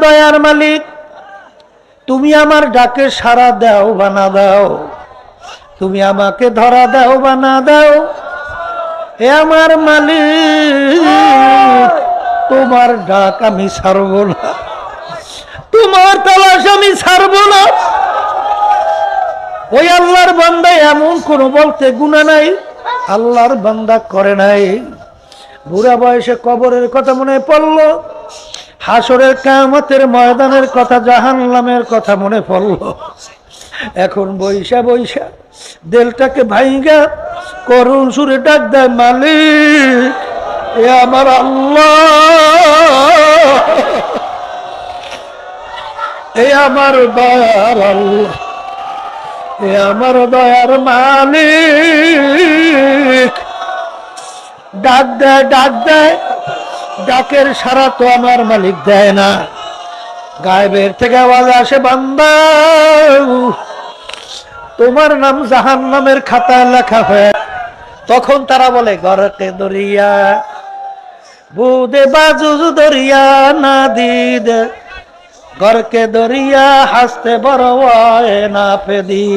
দয়ার মালিক, তুমি আমার ডাকে সাড়া দাও বা না দাও, তুমি আমাকে ধরা দাও বা না দাও, হে আমার মালিক, তোমার ডাক আমি ছাড়ব না, তোমার তালাশ আমি ছাড়ব না। ওই আল্লাহর বান্দা এমন কোন বলতে গুনাহ নাই আল্লাহর বান্দা করে নাই। বুড়া বয়সে কবরের কথা মনে পড়ল, হাসরের কিয়ামতের ময়দানের কথা, জাহান্নামের কথা মনে পড়ল। এখন বৈশা বৈশা দিলটাকে ভাইঙ্গা করুণ সুরে ডাক দেয়, মালিক এ আমার আল্লাহ, এ আমার দয়ার আল্লাহ, এ আমার দয়ার মালিক। ডাক দেয়, ডাক দেয়, ডাকের সাড়া তো আমার মালিক দেয় না। গায়েবের থেকে আওয়াজ আসে, বান্দা তোমার নাম জাহান্নামের খাতায় লেখা হয়ে। তখন তারা বলে, গরকে দরিয়া বুদে বাজু দরিয়া না দিদে, গরকে দরিয়া হাসতে বড় না পেদি।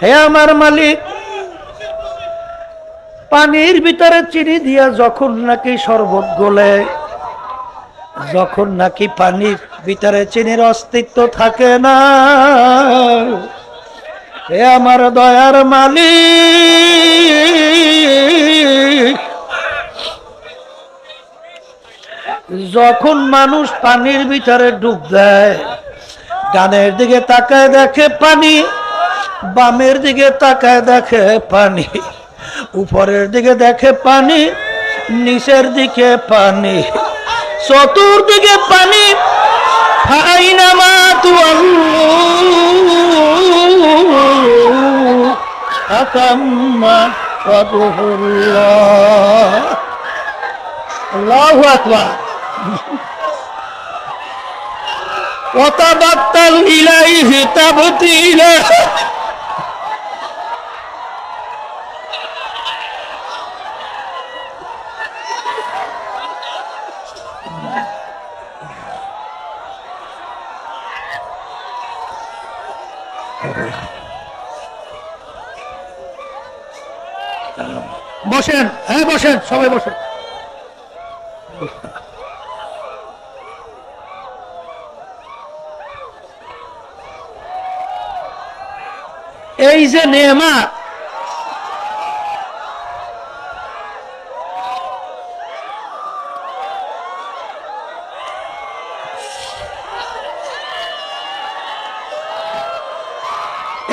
হে আমার মালিক, পানির ভিতরে চিনি দিয়া যখন নাকি শরবত গলে, যখন নাকি পানির ভিতরে চিনির অস্তিত্ব থাকে না, হে আমার দয়ার মালিক, যখন মানুষ পানির ভিতরে ডুব দেয়, ডানের দিকে তাকায় দেখে পানি, বামের দিকে তাকায় দেখে পানি, উপরের দিকে দেখে পানি, নিচের দিকে পানি, চতুর্দিকে পানি। ফাইনামা আল্লাহু আকবার। ওয়াতাবাত্তাল ইলাইহি তাবতিলা। বসেন, হ্যাঁ বসেন, সবাই বসেন। এই যে নেয়ামত,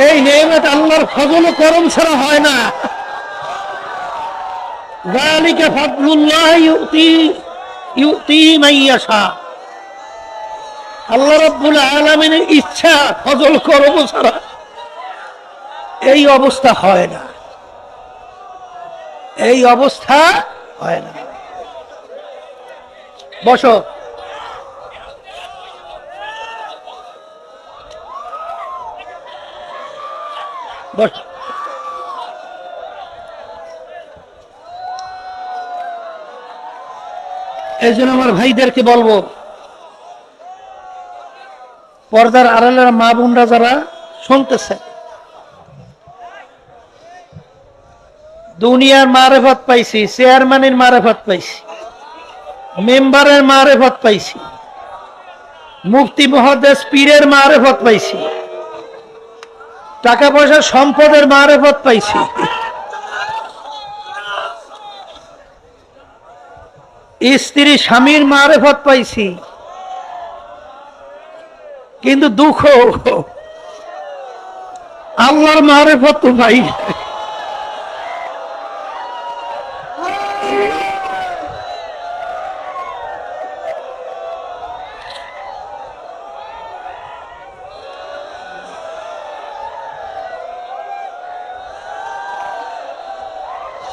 এই নেয়ামত আল্লাহর ফজল ও করম ছাড়া হয় না। যালিকা ফাদলুল্লাহ ইউতি মান ইয়াশা। আল্লাহ রাব্বুল আলামিনের ইচ্ছা, ফজল করম ছাড়া এই অবস্থা হয় না, এই অবস্থা হয় না। বসো। বস। এই জন্য আমার ভাইদেরকে বলবো, পর্দার আড়ালের মা বোনরা যারা শুনতেছে, দুনিয়ার মারেফত পাইছি, চেয়ারম্যানের মারেফত পাইছি, মেম্বারের মারেফত পাইছি, মুফতি মহাদেশ পীরের মারেফত পাইছি, টাকা পয়সা সম্পদের মারেফত পাইছি, স্ত্রী স্বামীর মারেফত পাইছি, কিন্তু দুঃখ আল্লাহর মারেফত তো পাই।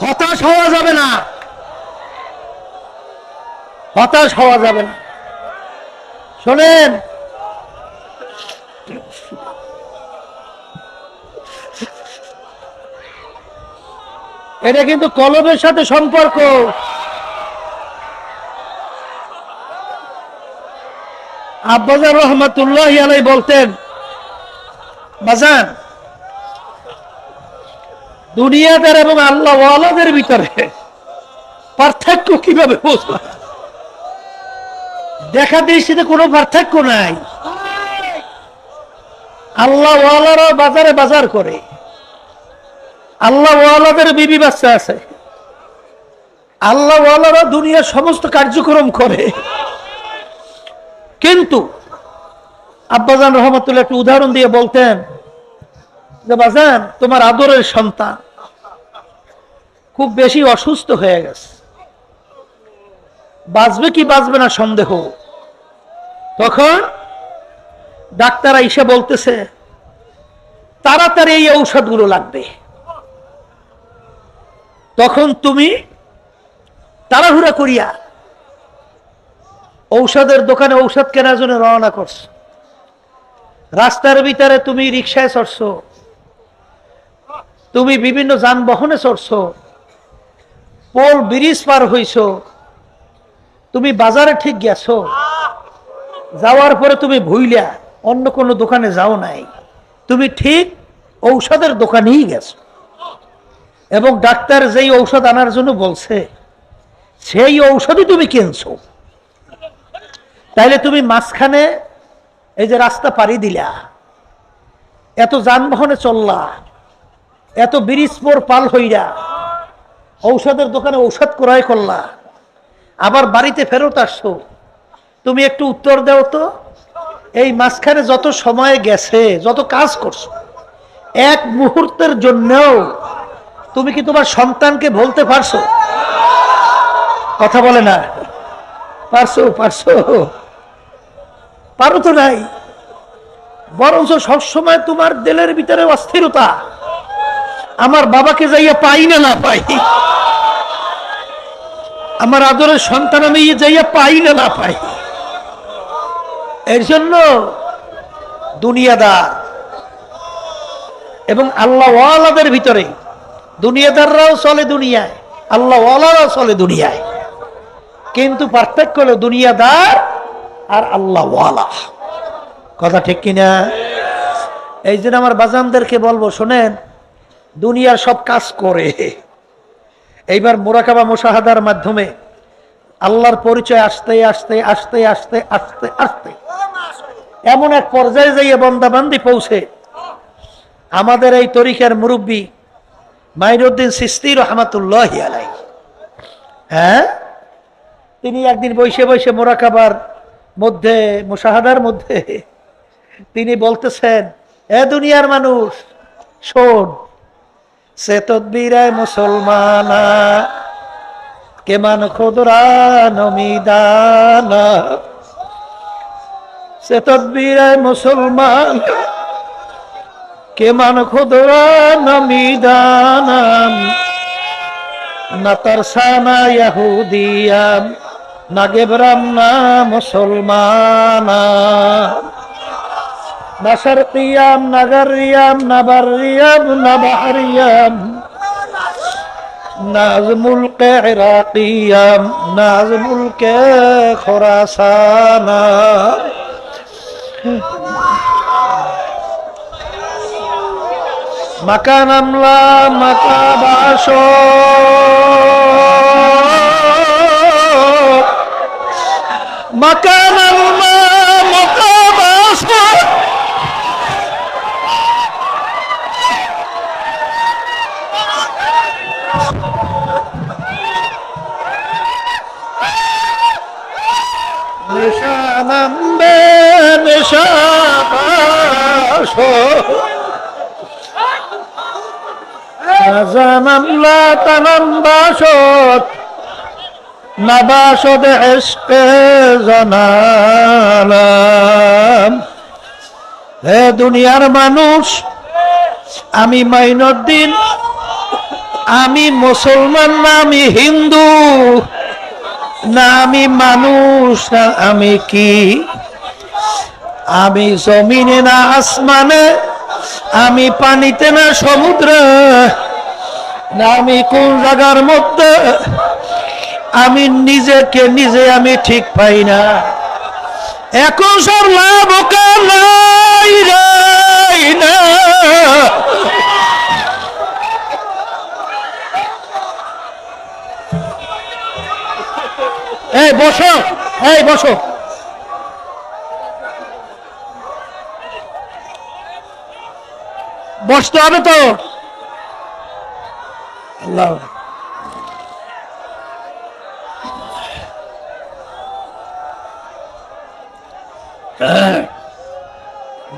হতাশ হওয়া যাবে না, হতাশ হওয়া যাবে না। শোনেন, এটা কিন্তু কলমের সাথে সম্পর্ক। আব্বাজান রহমাতুল্লাহি আলাইহি বলতেন, বাজান দুনিয়াদার এবং আল্লাহ ওয়ালাদের ভিতরে পার্থক্য কিভাবে বুঝবা? দেখা দৃষ্টিতে কোনো পার্থক্য নাই। আল্লাহ ওয়ালারা বাজারে বাজার করে, আল্লাহ ওয়ালাদের বিবি বাচ্চা আছে, আল্লাহ ওয়ালারা দুনিয়ার সমস্ত কার্যক্রম করে। কিন্তু আব্বাজান রহমাতুল্লাহ একটু উদাহরণ দিয়ে বলতেন যে বাজান তোমার আদরের সন্তান খুব বেশি অসুস্থ হয়ে গেছে, বাঁচবে কি বাঁচবে না সন্দেহ। তখন ডাক্তার আইসা বলতেছে তাড়াতাড়ি এই ঔষধগুলো লাগবে। তখন তুমি তাড়াহুড়া করিয়া ঔষধের দোকানে ঔষধ কেনার জন্য রওনা করছো। রাস্তার ভিতরে তুমি রিক্সায় চড়ছো, তুমি বিভিন্ন যানবাহনে চড়ছো, পোল ব্রিজ পার হইছো, তুমি বাজারে ঠিক গেছো, যাওয়ার পরে তুমি ভুইলা অন্য কোনো দোকানে যাও নাই, তুমি ঠিক ঔষধের দোকানেই গেছো এবং ডাক্তার যেই ঔষধ আনার জন্য বলছে সেই ঔষধই তুমি কিনছো। তাইলে তুমি মাঝখানে এই যে রাস্তা পাড়ি দিলা, এত যানবাহনে চললা, এত ব্রিজ পোর পাল হইরা ঔষধের দোকানে ঔষধ ক্রয় করলা, আবার বাড়িতে ফেরত আসছো, তুমি একটু উত্তর দাও তো, এই মাঝখানে যত সময় গেছে, যত কাজ করছো, এক মুহূর্তের জন্যও তুমি কি তোমার সন্তানকে বলতে পারছো? কথা বলে না। পারছো? পারছো? পারো তো নাই। বরঞ্চ সবসময় তোমার দিলের ভিতরে অস্থিরতা, আমার বাবাকে যাইয়া পাই না না পাই, আমার আদরের সন্তান আমি যাইয়া পাই না না পাই। এর জন্য দুনিয়াদার এবং আল্লাহ ওয়ালাদের ভিতরে, দুনিয়াদাররাও চলে দুনিয়ায়, আল্লাহ ওয়ালারাও চলে দুনিয়ায়, কিন্তু পার্থক্য হলো দুনিয়াদার আর আল্লাহ ওয়ালা। কথা ঠিক কিনা? এই জন্য আমার বাজানদেরকে বলবো, শোনেন, দুনিয়ার সব কাজ করে, এইবার মুরাকাবা মুশাহাদার মাধ্যমে আল্লাহর পরিচয় আসতে আসতে আসতে আসতে আসতে আসতে এমন এক পর্যায়ে যাইয়ে বন্দাবান্দি পৌঁছে আমাদের এই তরিকার মুরব্বী মাইনুদ্দিন চিশতি রহমাতুল্লাহি আলাইহি, হ্যাঁ, তিনি একদিন বসে বসে মুরাকাবার মধ্যে, মুশাহাদার মধ্যে তিনি বলতেছেন, এ দুনিয়ার মানুষ শোন, সে তদবিরায় মুসলমানা কেমান খুদরা নমিদানা, সে তদবিরায় মুসলমান কেমান খুদরা নমিদানাম, না তারসানা ইয়াহুদিয়াম না গেবরাম না মুসলমানা, না শারকিয়াম না গারিয়াম না বারিয়াম না বাহরিয়াম, না মুলকে ইরাকিয়াম না মুলকে খোরাসানা। মাকান আমলা মাকাবাস মাকান আমলা মাকাবাস নিশানাম্বে নিশাবাস জানামলা তানাম বাসত না বাসদ এসকে জানালাম। হে দুনিয়ার মানুষ, আমি মাইনুদ্দিন, আমি মুসলমান না আমি হিন্দু, না আমি মানুষ না আমি কি, আমি জমিনে না আসমানে, আমি পানিতে না সমুদ্রে, না আমি কোন জায়গার মধ্যে, আমি নিজেকে নিজে আমি ঠিক পাই না। এখন সব লাভ নাই রে না। এই বসো, এই বসো। বসতে হবে তো। আল্লাহ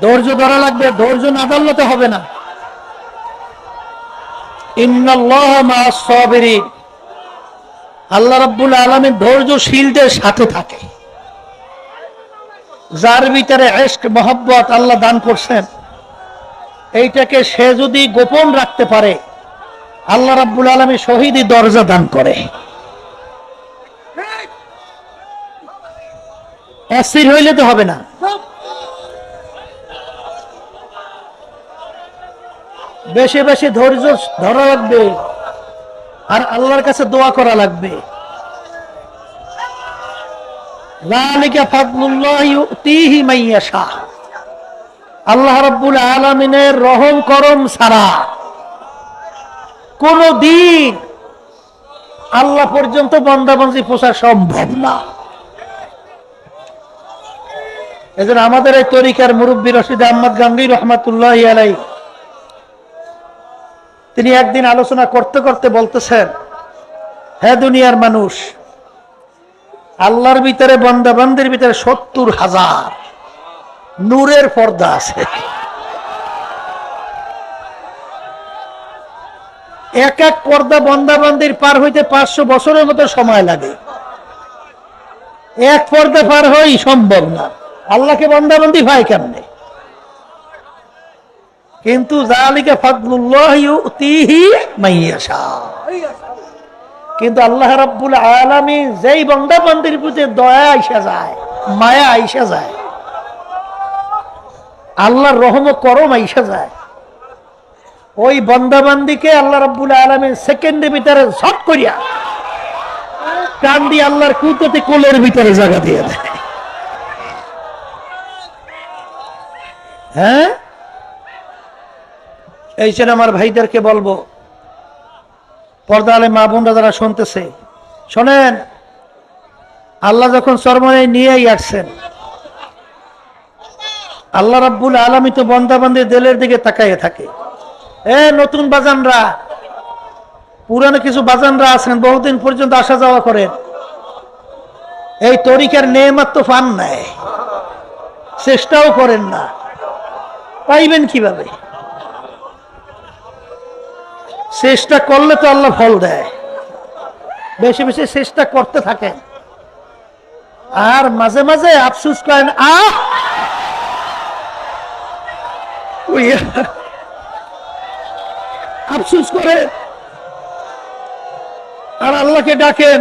ধৈর্য ধরা লাগবে, ধৈর্য না ধরলে হবে না। ইন্নাল্লাহ মা'আস সাবিরিন, আল্লাহ রাব্বুল আলামিন ধৈর্যশীলদের সাথে থাকে। যার ভিতরে ইশক মহব্বত আল্লাহ দান করছেন, এইটাকে সে যদি গোপন রাখতে পারে, আল্লাহ রাব্বুল আলামিন শহীদি দরজা দান করে। অস্থির হইলে তো হবে না। বেশি বেশি ধৈর্য ধরা লাগবে আর আল্লাহর কাছে দোয়া করা লাগবে। যালিকা ফাদলুল্লাহ ইউতিহি মান ইয়াশা, আল্লাহ রাব্বুল আলামিনের রহম করম ছাড়া কোন দিন আল্লাহ পর্যন্ত বান্দাবান্দি পৌঁছা সম্ভব না। এজন্য আমাদের এই তরিকার মুরব্বী রশিদ আহমদ গাঙ্গী রহমাতুল্লাহি আলাইহি, তিনি একদিন আলোচনা করতে করতে বলতেছেন, হে দুনিয়ার মানুষ, আল্লাহর ভিতরে বান্দাবান্দির ভিতরে ৭০,০০০ নূরের পর্দা আছে। এক এক পর্দা বান্দাবান্দির পার হইতে ৫০০ বছরের মতো সময় লাগে। এক পর্দা পার হই সম্ভব না, আল্লাহকে বান্দাবান্দি ভাই কেমনে? কিন্তু যালিকা ফাদলুল্লাহ ইউতিহি মান ইয়াশা, কিন্তু আল্লাহ রাব্বুল আলামিন যেই বান্দাবান্দির প্রতি দয়া আইসা যায়, মায়া আইসা যায়, আল্লাহর রহম ও করম আইসা যায়, ওই বান্দাবান্দিকে আল্লাহ রাব্বুল আলামিন সেকেন্ডের ভিতরে ঝট করিয়া কান দিয়ে আল্লাহর কুদরতি কোলের ভিতরে জায়গা দিয়ে দেয়। হ্যাঁ, এই জন্য আমার ভাইদেরকে বলবো, পর্দা আলে মা বোনরা যারা শুনতেছে, শোনেন, আল্লাহ যখন চরমনে নিয়েই আসছেন, আল্লাহ রাব্বুল আলামিন তো বান্দাবান্দির দিলের দিকে তাকাইয়ে থাকে। নতুন বাজানরা, পুরানো কিছু বাজানরা আছেন, বহুদিন পর্যন্ত আসা যাওয়া করেন, এই তরিকার নেয়ামত তো পান নাই, চেষ্টাও করেন না, পাইবেন কিভাবে? চেষ্টা করলে তো আল্লাহ ফল দেয়। বেশি বেশি চেষ্টা করতে থাকেন, আর মাঝে মাঝে আফসোস করেন, আফসোস করে আর আল্লাহকে ডাকেন।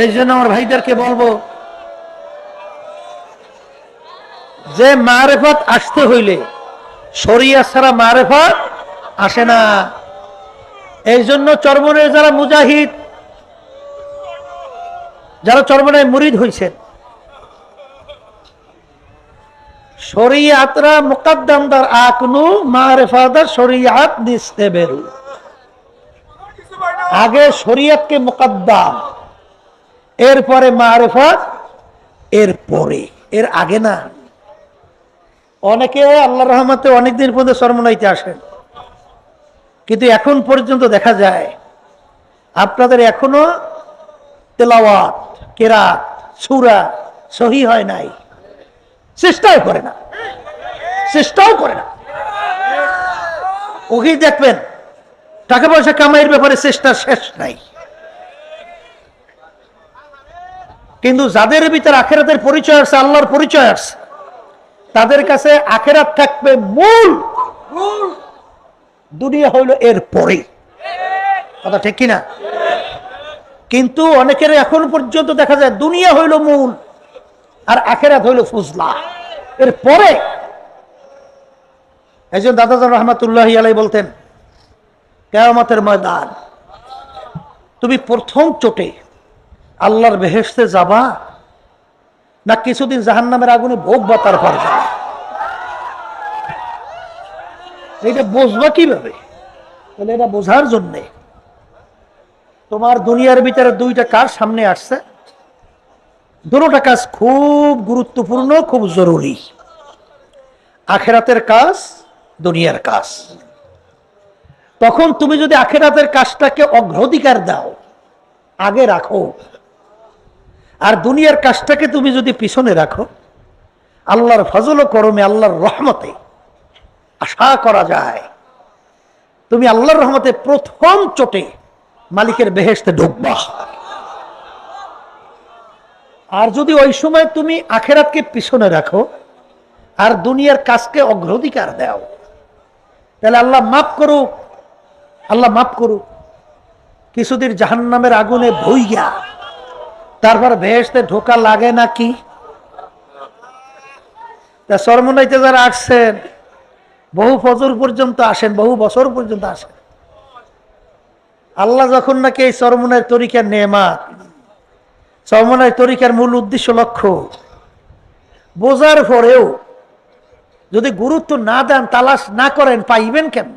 এই জন্য আমার ভাইদেরকে বলবো যে মারেফত আসতে হইলে শরিয়া ছাড়া মারেফত আসে না। এই জন্য চরমনের যারা মুজাহিদ, যারা চরমনের মুরিদ হইছেন, শরিয়াতরা মুকদ্দমদার আকনু মারেফাদার শরিয়াত নিস্তে বেরু, আগে শরিয়াতকে মুকদ্দম, এরপরে মারেফত, এরপরে, এর আগে না। অনেকে আল্লাহর রহমতে অনেকদিন পর্যন্ত চরমনাইতে আসেন, কিন্তু এখন পর্যন্ত দেখা যায় আপনাদের এখনো তেলাওয়াত, কেরাত, সূরা সহি হয় নাই, চেষ্টাও করে না, চেষ্টাও করে না। ওকে দেখবেন টাকা পয়সা কামাইয়ের ব্যাপারে চেষ্টা শেষ নাই, কিন্তু যাদের ভিতরে আখেরাতের পরিচয় আছে, আল্লাহর পরিচয় আছে, তাদের কাছে আখেরাত থাকবে মূল, দুনিয়া হইল এর পরে। কথা ঠিক কিনা? কিন্তু অনেকের এখন পর্যন্ত দেখা যায় দুনিয়া হইল মূল আর আখেরাত হইল ফুজলা, এর পরে। একজন দাদাজান রহমাতুল্লাহি আলাইহি বলতেন, কিয়ামতের ময়দান তুমি প্রথম চোটে আল্লাহর বেহেশতে যাবা না কিছুদিন জাহান্নামের আগুনে ভোগবা তারপর যাবা? এটা বুঝবা কিভাবে? তাহলে এটা বোঝার জন্যে তোমার দুনিয়ার ভিতরে দুইটা কাজ সামনে আসছে, দুটোটা কাজ খুব গুরুত্বপূর্ণ, খুব জরুরি। আখেরাতের কাজ, দুনিয়ার কাজ। তখন তুমি যদি আখেরাতের কাজটাকে অগ্রাধিকার দাও, আগে রাখো, আর দুনিয়ার কাজটাকে তুমি যদি পিছনে রাখো, আল্লাহর ফজল ও করমে, আল্লাহর রহমতে আশা করা যায় তুমি আল্লাহর রহমতে প্রথম চোটে মালিকের বেহেশতে ঢুকবা। আর যদি ওই সময় তুমি আখেরাতকে পিছনে রাখো আর দুনিয়ার কাজকে অগ্রাধিকার দাও, তাহলে আল্লাহ মাফ করুক, আল্লাহ মাফ করুক, কিছুদিন জাহান্নামের আগুনে ভুইয়া তারপর বেহেশতে ঢোকা লাগে নাকি? তা চরমনাইতে যারা আসছেন, বহু ফজর পর্যন্ত আসেন, বহু বছর পর্যন্ত আসেন, আল্লাহ যখন নাকি এই চরমনার তরিকার নেয়ামত, চরমনার তরিকার মূল উদ্দেশ্য লক্ষ্য বোঝার পরেও যদি গুরুত্ব না দেন, তালাশ না করেন, পাইবেন কেন?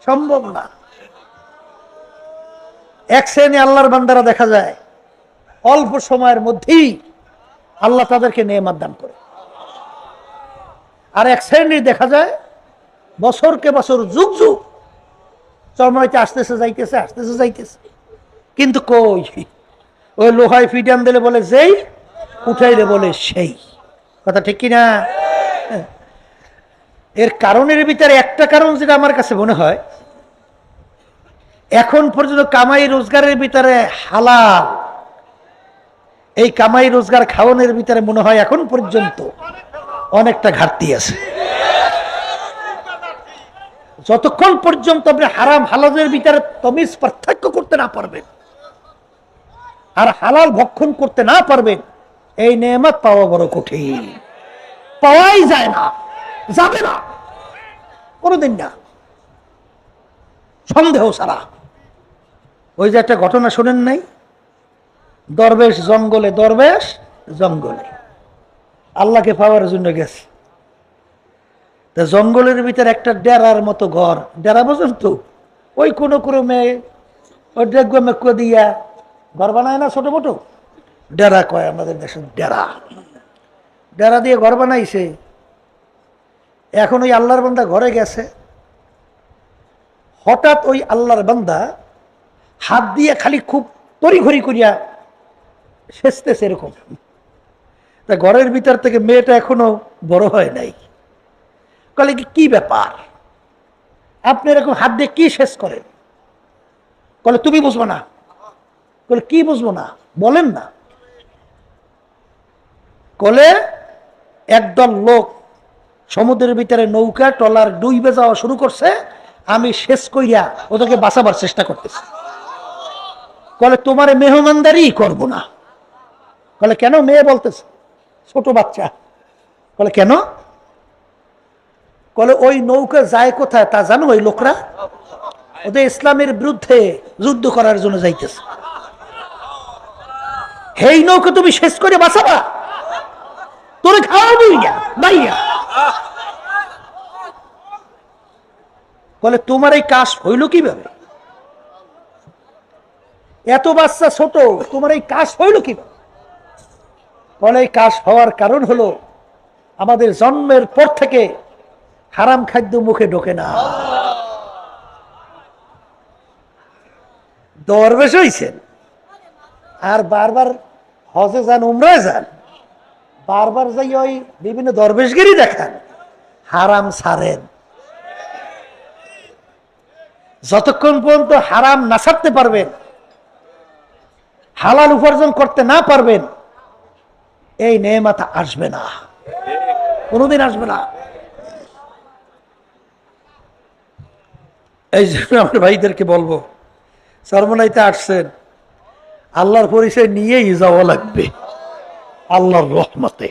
সম্ভব না। এক শ্রেণী আল্লাহর বান্দারা দেখা যায় অল্প সময়ের মধ্যেই আল্লাহ তাদেরকে নেয়ামত দান করে, আর এক শ্রেণীর দেখা যায় বছরকে বছর, যুগ যুগ চরমনাইতে আসতেছে যাইতেছে, আসতেছে যাইতেছে, কিন্তু কই ওই লোহায় ফিডান দিলে বলে যেই, উঠাইলে বলে সেই। কথা ঠিক কিনা? এর কারণের ভিতরে একটা কারণ যেটা আমার কাছে মনে হয়, এখন পর্যন্ত কামাই রোজগারের ভিতরে হালাল, এই কামাই রোজগার খাওয়ানোর ভিতরে মনে হয় এখন পর্যন্ত অনেকটা ঘাটতি আছে। যতক্ষণ পর্যন্ত আপনি হারাম হালালের ভিতরে তমিজ পার্থক্য করতে না পারবেন আর হালাল ভক্ষণ করতে না পারবেন, এই নেয়ামত পাওয়া বড় কঠিন, পাওয়াই যায় না, যাবে না, কোনোদিন না, সন্দেহ ছাড়া। ওই যে একটা ঘটনা শোনেন নাই, দরবেশ জঙ্গলে, দরবেশ জঙ্গলে আল্লাহকে পাওয়ার জন্য গেছে। তা জঙ্গলের ভিতরে একটা ডেরার মতো ঘর, ডেরা বোঝেন তো, ওই কোনো ক্রমে ওই ডেগুয়া মেকুয়া দিয়া ঘর বানায় না, ছোট মোটো ডেরা কয় আমাদের দেশের, ডেরা, ডেরা দিয়ে ঘর বানাইছে। এখন ওই আল্লাহর বান্দা ঘরে গেছে, হঠাৎ ওই আল্লাহর বান্দা হাত দিয়ে খালি খুব তড়িঘড়ি করিয়া সেচতেছে এরকম। তা ঘরের ভিতর থেকে মেয়েটা এখনো বড় হয় নাই, বলে কি ব্যাপার, আপনি এরকম হাত দিয়ে কি শেষ করেন? বলে তুমি বুঝবো না। বলে কি বুঝবো না, বলেন না। বলে একদল লোক সমুদ্রের ভিতরে নৌকা ট্রলার ডুইবে যাওয়া শুরু করছে, আমি শেষ কইরা ওদেরকে বাঁচাবার চেষ্টা করতেছি। বলে তোমার মেহমানদারি করবো না। বলে কেন? মেয়ে বলতেছে, ছোট বাচ্চা। বলে কেন? বলে ওই নৌকা যায় কোথায় তা জানো? ওই লোকরা ওদের ইসলামের বিরুদ্ধে যুদ্ধ করার জন্য যাইতেছে, এই নৌকা তুমি শেষ করে বাঁচাবা? তোরে খাওয়াবি ভাইয়া। বলে তোমার এই কাজ হইল কিভাবে? এত বাচ্চা ছোট, তোমার এই কাজ হইল কিভাবে? বলে এই কাজ হওয়ার কারণ হলো আমাদের জন্মের পর থেকে হারাম খাদ্য মুখে ঢোকে না। দরবেশ হইছেন আর বারবার হজে যান, উমরায় যান, বারবার যাই ওই বিভিন্ন দরবেশগিরি দেখান, হারাম ছাড়েন। যতক্ষণ পর্যন্ত হারাম না ছাড়তে পারবেন, হালাল উপার্জন করতে না পারবেন, এই নেয়ামত আসবে না, কোনোদিন আসবে না। এই জন্য আমরা ভাইদেরকে বলবো, চরমনাইতে আসছেন, আল্লাহর পরিচয় নিয়েই যাওয়া লাগবে আল্লাহর রহমতে।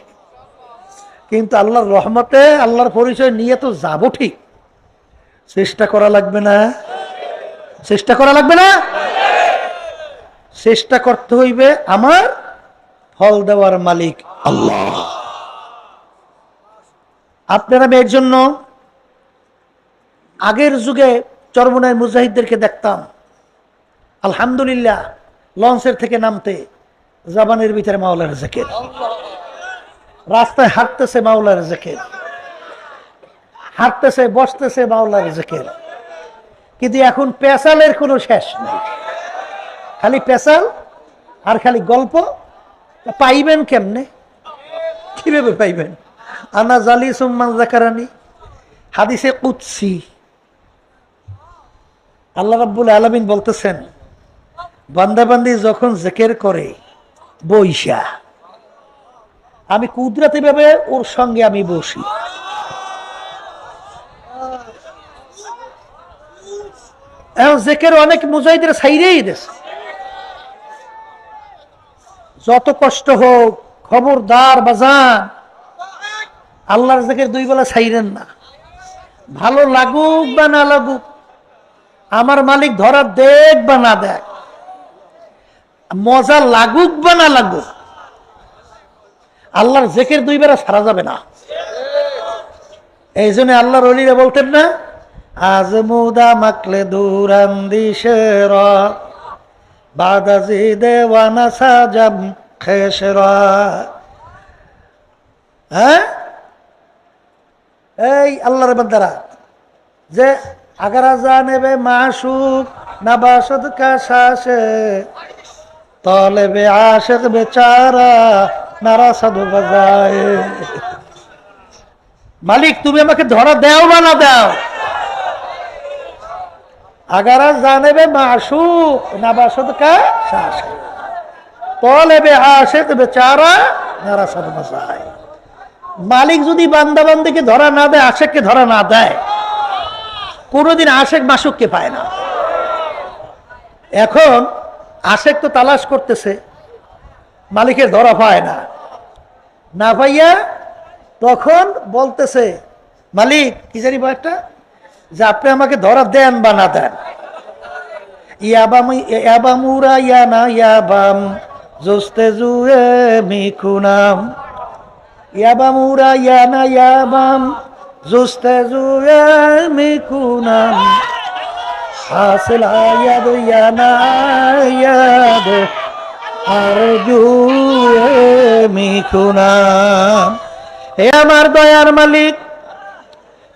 কিন্তু আল্লাহর রহমতে আল্লাহর পরিচয় নিয়ে তো যাবো ঠিক, চেষ্টা করা লাগবে না? চেষ্টা করা লাগবে না? চেষ্টা করতে হইবে, আমার ফল দেওয়ার মালিক আল্লাহ। আপনারা এর জন্য আগের যুগে চরমনায় মুজাহিদদেরকে দেখতাম, আলহামদুলিল্লাহ, লঞ্চের থেকে নামতে জবানের ভিতরে মাওলার জিকির, রাস্তায় হাঁটতেছে মাওলার জিকির, হাঁটতেছে বসতেছে মাওলার জিকির। কিন্তু এখন পেশালের কোনো শেষ নেই, খালি পেশাল আর খালি গল্প। পাইবেন কেমনে, কিভাবে পাইবেন? আনা জালি সুম্মান যাকারানি, হাদিসে কুদসি আল্লাহ রাব্বুল আলামিন বলতেছেন, বান্দা বান্দি যখন জিকির করে বইসা, আমি কুদরতি ভাবে ওর সঙ্গে আমি বসি। এখন জিকির অনেক মুজাহিদের ছাইরেই দিয়েছে। যত কষ্ট হোক, খবরদার বাজান, আল্লাহর জিকির দুই বেলা ছাইরেন না। ভালো লাগুক বা না লাগুক, আমার মালিক ধরা দেখ বা না দেখ, মজা লাগুক বা না লাগুক, আল্লাহর জিকির দুই বেলা ছাড়া যাবে না। এই জন্য আল্লাহর ওলিরা বলতেন না, আজ মুদা মাকলে দুরান্দিশের বাদাজি দেওয়ানা সাজাম খেসরা। হ্যাঁ, এই আল্লাহর বান্দারা, যে আগারা জানেবে মাশুক নাবাসদ কা শাসে তলেবে আশিক বেচারা নারা সাধু বাজায়। মালিক তুমি আমাকে ধরা দাও বা না দাও, আগারা জানেবে মাশুক নাবাসদ কা শাসে তলেবে আশিক বেচারা নারা সাধু বাজায়। মালিক যদি বান্দা বান্দিকে ধরা না দেয়, আশেককে ধরা না দেয়, কোনোদিন আশেক মাসুককে পায় না। এখন আশেক তো তালাশ করতেছে, মালিকের ধরা পায় না, না পাইয়া তখন বলতেছে, মালিক কি জানি একটা, যে আপনি আমাকে ধরা দেন বা না দেন। ইয়াবামুরা ইয়ানা ইয়াবাম জোস্তে জুয়ে মিকুনাম, ইয়াবামুরা ইয়ানা ইয়াবাম জোস্তে জুয়ে মিকুনাম, হাসিল আয়াদ ইয়ানা ইয়াদ আর জুয়ে মিকুনাম। হে আমার দয়ার মালিক,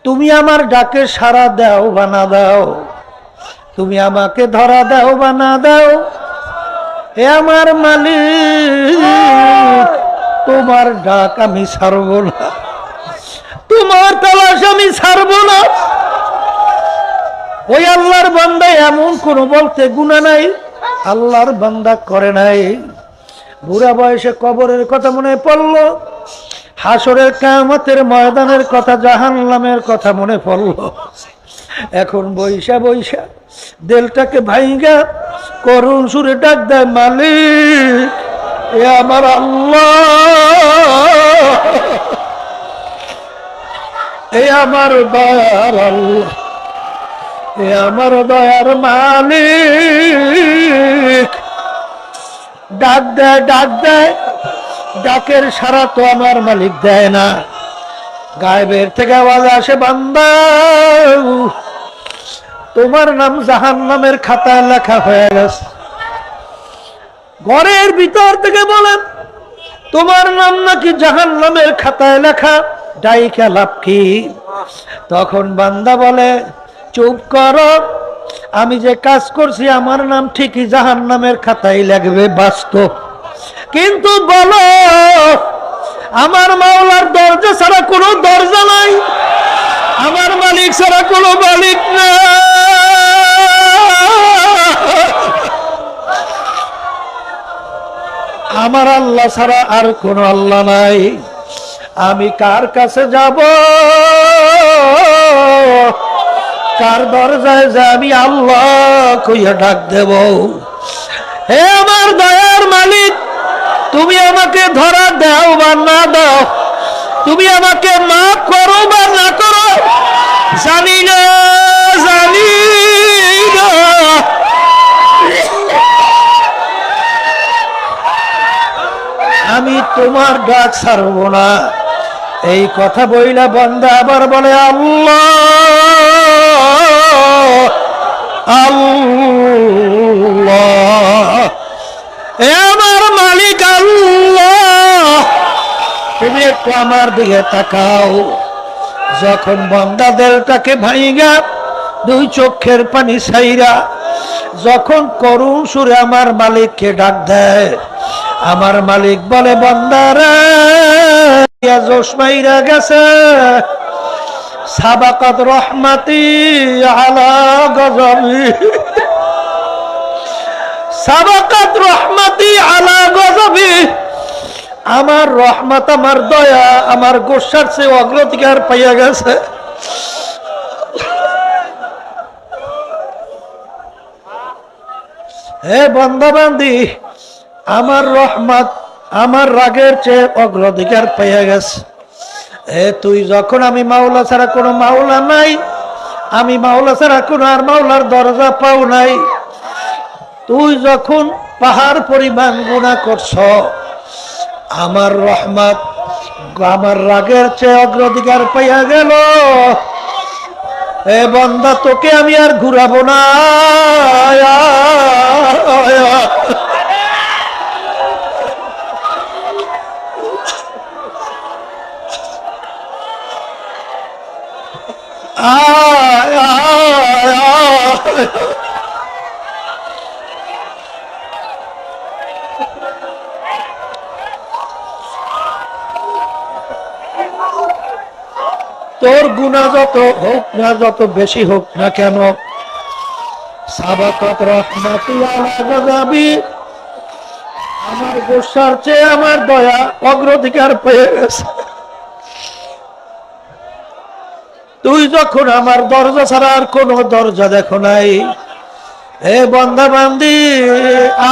তুমি আমার ডাকে সাড়া দাও বা না দাও, তুমি আমাকে ধরা দাও বা না দাও, হে আমার মালিক, তোমার ডাক আমি ছাড়ব না, তোমার তালাশ আমি ছাড়ব না। ওই আল্লাহর বান্দা এমন কোন বলতে গুনাহ নাই আল্লাহর বান্দা করে নাই। বুড়া বয়সে কবরের কথা মনে পড়ল, হাসরের কিয়ামতের ময়দানের কথা, জাহান্নামের কথা মনে পড়ল। এখন বৈশা বৈশা দিলটাকে ভাইঙ্গা করুণ সুরে ডাক দেয়, মালিক এ আমার আল্লাহ, এ আমার দয়ার আল্লাহ, এ আমার দয়ার মালিক। ডাক দেয় ডাক দেয়, ডাকের সাড়া তো আমার মালিক দেয় না। গায়েবের থেকে আওয়াজ আসে, বান্দা তোমার নাম জাহান্নামের খাতায় লেখা হয়ে গেছে। ঘরের ভিতর থেকে বলেন, তোমার নাম নাকি জাহান্নামের খাতায় লেখা, ডাইকা লাভ কি? তখন বান্দা বলে, চুপ করো, আমি যে কাজ করছি আমার নাম ঠিকই জাহান্নামের খাতায় লাগবে, বাস্তব। কিন্তু বলো, আমার মাওলার দরজা ছাড়া কোনো দরজা নাই, আমার মালিক ছাড়া কোনো মালিক না। আমার আল্লাহ ছাড়া আর কোনো আল্লাহ নাই। আমি কার কাছে যাব, কার দরজায় যে আমি আল্লাহ কইয়া ডাক দেব? হে আমার দয়ার মালিক, তুমি আমাকে ধরা দাও বা না দাও, তুমি আমাকে মাফ করো বা না করো, জানি না জানি না। তোমার ডাক ছাড়ব না। এই কথা বইলা বান্দা আবার বলে আল্লাহ আল্লাহ, এ আমার মালিক আল্লাহ, তুমি একটু আমার দিকে তাকাও। যখন বান্দা দিলটাকে ভাঙা দুই চোখের পানি ছাইরা যখন করুণ সুরে আমার মালিককে ডাক দেয়, আমার মালিক বলে বান্দারা জোশ মাইরা গেছে, সাবাকাত রহমাতি আলা গজবি, সাবাকাত রহমাতি আলা গজবি, আমার রহমত আমার দয়া আমার গোসার চেয়ে অগ্রাধিকার পাইয়া গেছে। হে বান্দা বান্দি, আমার রহমত আমার রাগের চেয়ে অগ্রাধিকার পাইয়া গেছে। হে তুই যখন আমি মাওলা ছাড়া কোনো মাওলা নাই, আমি মাওলা ছাড়া কোনো আর মাওলার দরজা পাও নাই, তুই যখন পাহাড় পরিমাণ গুনাহ করছ, আমার রহমত আমার রাগের চেয়ে অগ্রাধিকার পাইয়া গেল। এ বান্দা তোকে আমি আর ঘুরাবো না, তোর গুনাহ যত হোক না, যত বেশি হোক না কেন, সাবাকাত রহমাতি আলা গজবি, আমার গোসার চেয়ে আমার দয়া অগ্রাধিকার পেয়ে গেছে। তুই যখন আমার দরজা ছাড়া আর কোনো দরজা দেখো নাই, হে বান্দা বান্দি,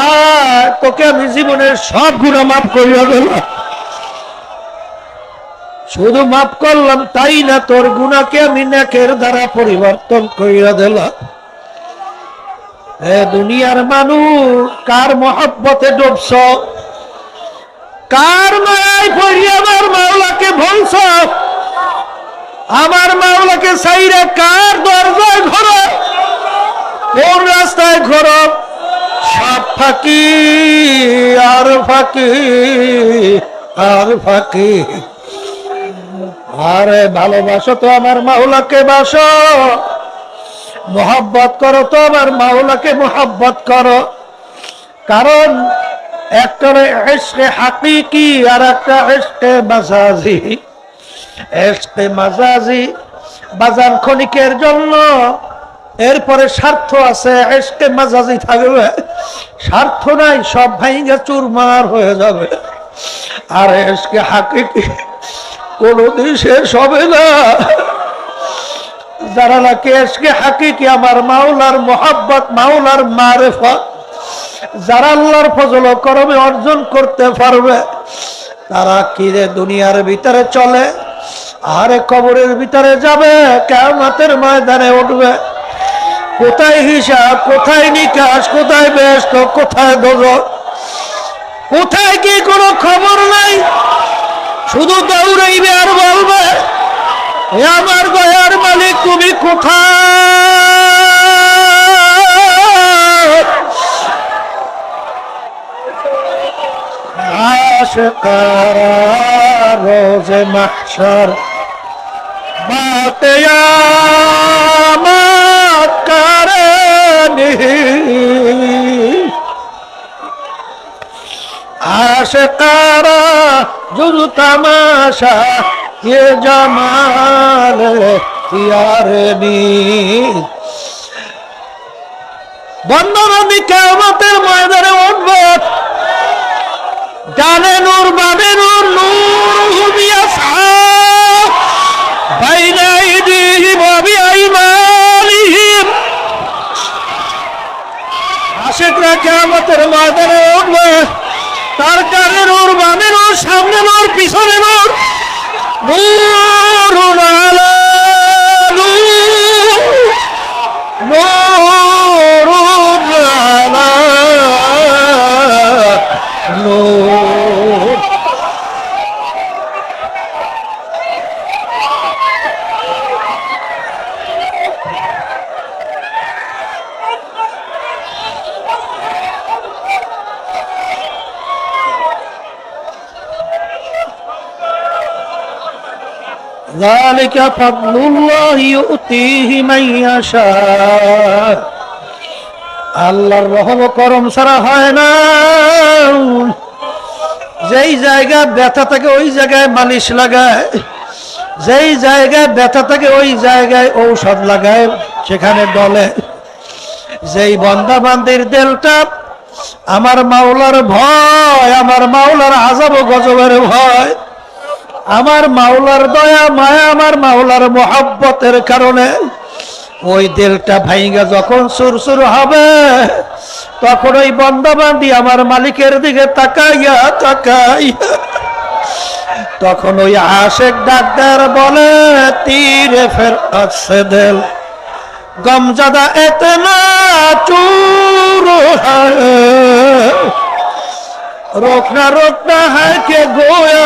আর তোকে আমি জীবনের সব গুনাহ মাফ করিয়া দিলাম। শুধু মাফ করলাম তাই না, তোর গুনাহকে আমি নেকের দ্বারা পরিবর্তন করিয়া দিলাম। হে দুনিয়ার মানুষ, কার মহব্বতে ডুবছ, কার মায়ায় পড়িয়া আমার মাওলাকে ভুলছ, আমার মাওলাকে ছাইরা কার দরজায় ঘোরো, কোন রাস্তায় ঘোরো, সব ফাঁকি আর ফাঁকি আর ফাঁকি। আরে ভালোবাসো তো আমার মাওলাকে বাসো, মোহাব্বত করো তো আমার মাওলাকে মোহাব্বত করো। কারণ একটা ইশকে হাকিকি আর একটা ইশকে মাজাজি। ইশকে মাজাজি বাজান ক্ষণিকের জন্য, এরপরে স্বার্থ আছে। ইশকে মাজাজি থাকবে, স্বার্থ নাই, সব ভাঙা চুরমার হয়ে যাবে। আর ইশকে হাকিকি কোনদিন শেষ হবে না। যারা নাকি ইশকে হাকিকি আমার মাওলার মোহাব্বত, মাওলার মারিফত, যারা আল্লাহর ফজল ও করমে অর্জন করতে পারবে, তারা কি রে দুনিয়ার ভিতরে চলে, আরে কবরের ভিতরে যাবে, কিয়ামতের ময়দানে উঠবে। কোথায় হিসাব, কোথায় নিকাশ, কোথায় বেহেশত, কোথায় দোজখ, কোথায় কি কোনো খবর নাই। শুধু দৌড়াইবে আর বলবে, হে আমার দয়ার মালিক তুমি কোথায়। আশিকারা রোজে মাহশর বাতে আমাত করনি, आशिकारा जुज़ तमाशा ये जमाल यारनी। बंदरनी कियामतेर मयदाने उठबो, डाने नूर बामे नूर, नूरुहुम यसआ বাইনা আইদিহিম ওয়া বিআইমানিহিম। আশিকরা কিয়ামতের ময়দানে উঠবে, তার কানে নূর, বামে নূর, সামনে নূর, পিছনে নূর, নূরুন আলা নূর, নূরুন আলা নূর। যালিকা ফাদলুল্লাহি ইউতিহি মান ইয়াশা। আল্লাহর রহম করম ছাড়া হয় না। যেই জায়গায় ব্যথা থাকে ওই জায়গায় মালিশ লাগায়, যেই জায়গায় ব্যথা থাকে ওই জায়গায় ঔষধ লাগায়, সেখানে ডলে। যেই বান্দা বান্দির দিলটা আমার মাওলার ভয়, আমার মাওলার আযাব ও গজবের ভয়, আমার মাওলার দয়া মায়া, আমার মাওলার মোহাব্বতের কারণে ওই দিলটা ভাইঙ্গা যখন সুরসুর হবে, তখন ওই বান্দা বান্দি আমার মালিকের দিকে তাকাইয়া তাকাইয়া তখন ওই আশেক ডাক্তার বলে, তীরে ফের আছে দিল গমজাদা এতনা চুর रोकना है कि गोया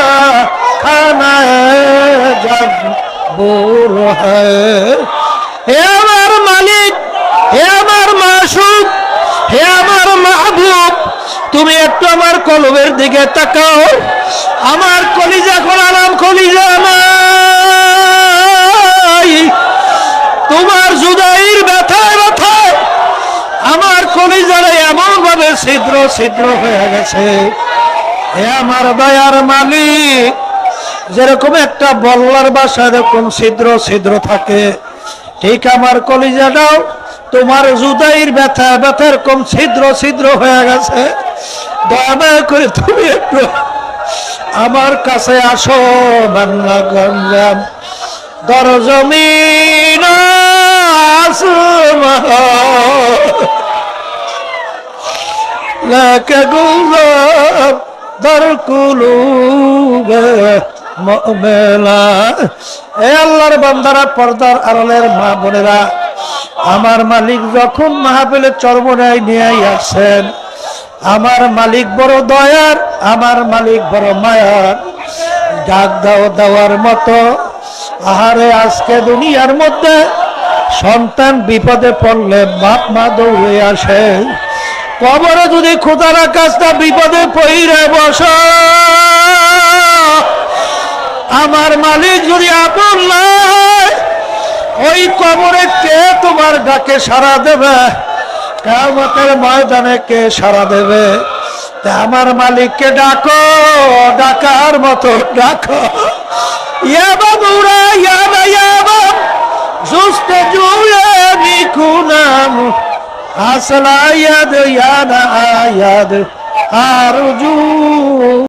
खाना जब बोर है। হে আমার মালিক, হে আমার মাসুক, হে আমার মাহবুব, তুমি একটু আমার কলবের দিকে তাকাও। আমার কলিজা খোলালাম, কলিজা নাই, তোমার জুদাইর ব্যথায় ব্যথায় আমার কলিজারে এমন ভাবে ছিদ্র ছিদ্র হয়ে গেছে। হে আমার দয়ার মালিক, যেরকম একটা বল্লার বাসা এরকম ছিদ্র ছিদ্র থাকে, ঠিক আমার কলিজাটাও তোমার জুদাইর ব্যথা ব্যথার কম ছিদ্র ছিদ্র হয়ে গেছে। দয়া করে তুমি একটু আমার কাছে আসো। বাংলা গঞ্জাম দরজমিন আসমান লাকে গুলজার দর কুলুবে মুমিনা। হে আল্লাহর বান্দারা, পর্দার আড়ালের মা বোনেরা, আমার মালিক যখন মাহফিলে চরমনায় নিয়ে আসছেন, আমার মালিক বড় দয়ার, আমার মালিক বড় মায়ার। ডাক দাও দেওয়ার মতো, আহারে আজকে দুনিয়ার মধ্যে সন্তান বিপদে পড়লে বাপ মা দৌড়ে আসে, কবরে যদি খোদার কাজটা বিপদে পড়ে বস, আমার মালিক যদি আপন নয়, ওই কবরে কে তোমার ডাকে সাড়া দেবে? কিয়ামতের ময়দানে কে সাড়া দেবে? আমার মালিককে ডাকো, ডাকার মতো ডাকো। ইয়া বাবুরা ইয়া বাবা জুস্তে জুয়ে মিকুনাম আসলা ইয়াদ ইয়াদ আয়াদ আরজু।